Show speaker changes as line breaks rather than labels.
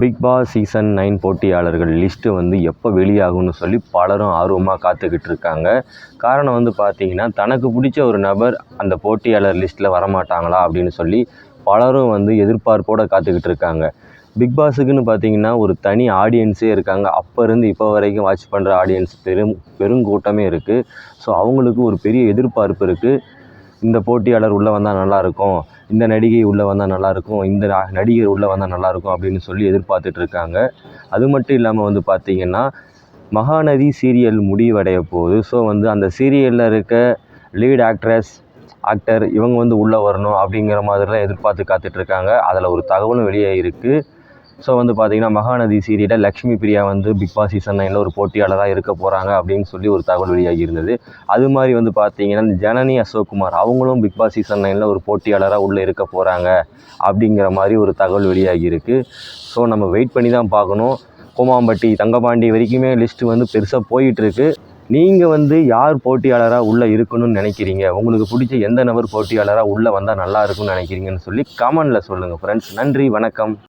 Big Boss season 9 போட்டியாளர்கள் list வந்து எப்போ வெளியாகும்னு சொல்லி பலரும் ஆர்வமாக காத்துக்கிட்டு இருக்காங்க. காரணம் வந்து பார்த்திங்கன்னா, தனக்கு பிடிச்ச ஒரு நபர் அந்த போட்டியாளர் லிஸ்ட்டில் வரமாட்டாங்களா அப்படின்னு சொல்லி பலரும் வந்து எதிர்பார்ப்போடு காத்துக்கிட்டு இருக்காங்க. பிக் பாஸுக்குன்னு பார்த்திங்கன்னா ஒரு தனி ஆடியன்ஸே இருக்காங்க. அப்போ இருந்து இப்போ வரைக்கும் வாட்ச் பண்ணுற ஆடியன்ஸ் பெருங்கூட்டமே இருக்குது. ஸோ அவங்களுக்கு ஒரு பெரிய எதிர்பார்ப்பு இருக்குது. இந்த போட்டியாளர் உள்ளே வந்தால் நல்லாயிருக்கும், இந்த நடிகை உள்ளே வந்தால் நல்லாயிருக்கும், இந்த நடிகர் உள்ளே வந்தால் நல்லாயிருக்கும் அப்படின்னு சொல்லி எதிர்பார்த்துட்ருக்காங்க. அது மட்டும் இல்லாமல் வந்து பார்த்திங்கன்னா, மகாநதி சீரியல் முடிவடைய போகுது. ஸோ வந்து அந்த சீரியலில் இருக்க லீட் ஆக்டர் இவங்க வந்து உள்ளே வரணும் அப்படிங்கிற மாதிரிலாம் எதிர்பார்த்து காத்துட்ருக்காங்க. அதில் ஒரு தகவலும் வெளியாகிருக்கு. ஸோ வந்து பார்த்திங்கன்னா, மகாநதி சீரியலில் லக்ஷ்மி பிரியா வந்து பிக் பாஸ் சீசன் 9 ஒரு போட்டியாளராக இருக்க போகிறாங்க அப்படின்னு சொல்லி ஒரு தகவல் வெளியாகி இருந்தது. அது மாதிரி வந்து பார்த்திங்கன்னா, ஜனனி அசோக்குமார் அவங்களும் பிக் பாஸ் சீசன் 9 ஒரு போட்டியாளராக உள்ளே இருக்க போகிறாங்க அப்படிங்கிற மாதிரி ஒரு தகவல் வெளியாகியிருக்கு. ஸோ நம்ம வெயிட் பண்ணி தான் பார்க்கணும். கோமாம்பட்டி தங்கபாண்டி வரைக்குமே லிஸ்ட்டு வந்து பெருசாக போயிட்டுருக்கு. நீங்கள் வந்து யார் போட்டியாளராக உள்ளே இருக்கணும்னு நினைக்கிறீங்க, உங்களுக்கு பிடிச்ச எந்த நபர் போட்டியாளராக உள்ளே வந்தால் நல்லா இருக்கும்னு நினைக்கிறீங்கன்னு சொல்லி கமெண்டில் சொல்லுங்கள் ஃப்ரெண்ட்ஸ். நன்றி, வணக்கம்.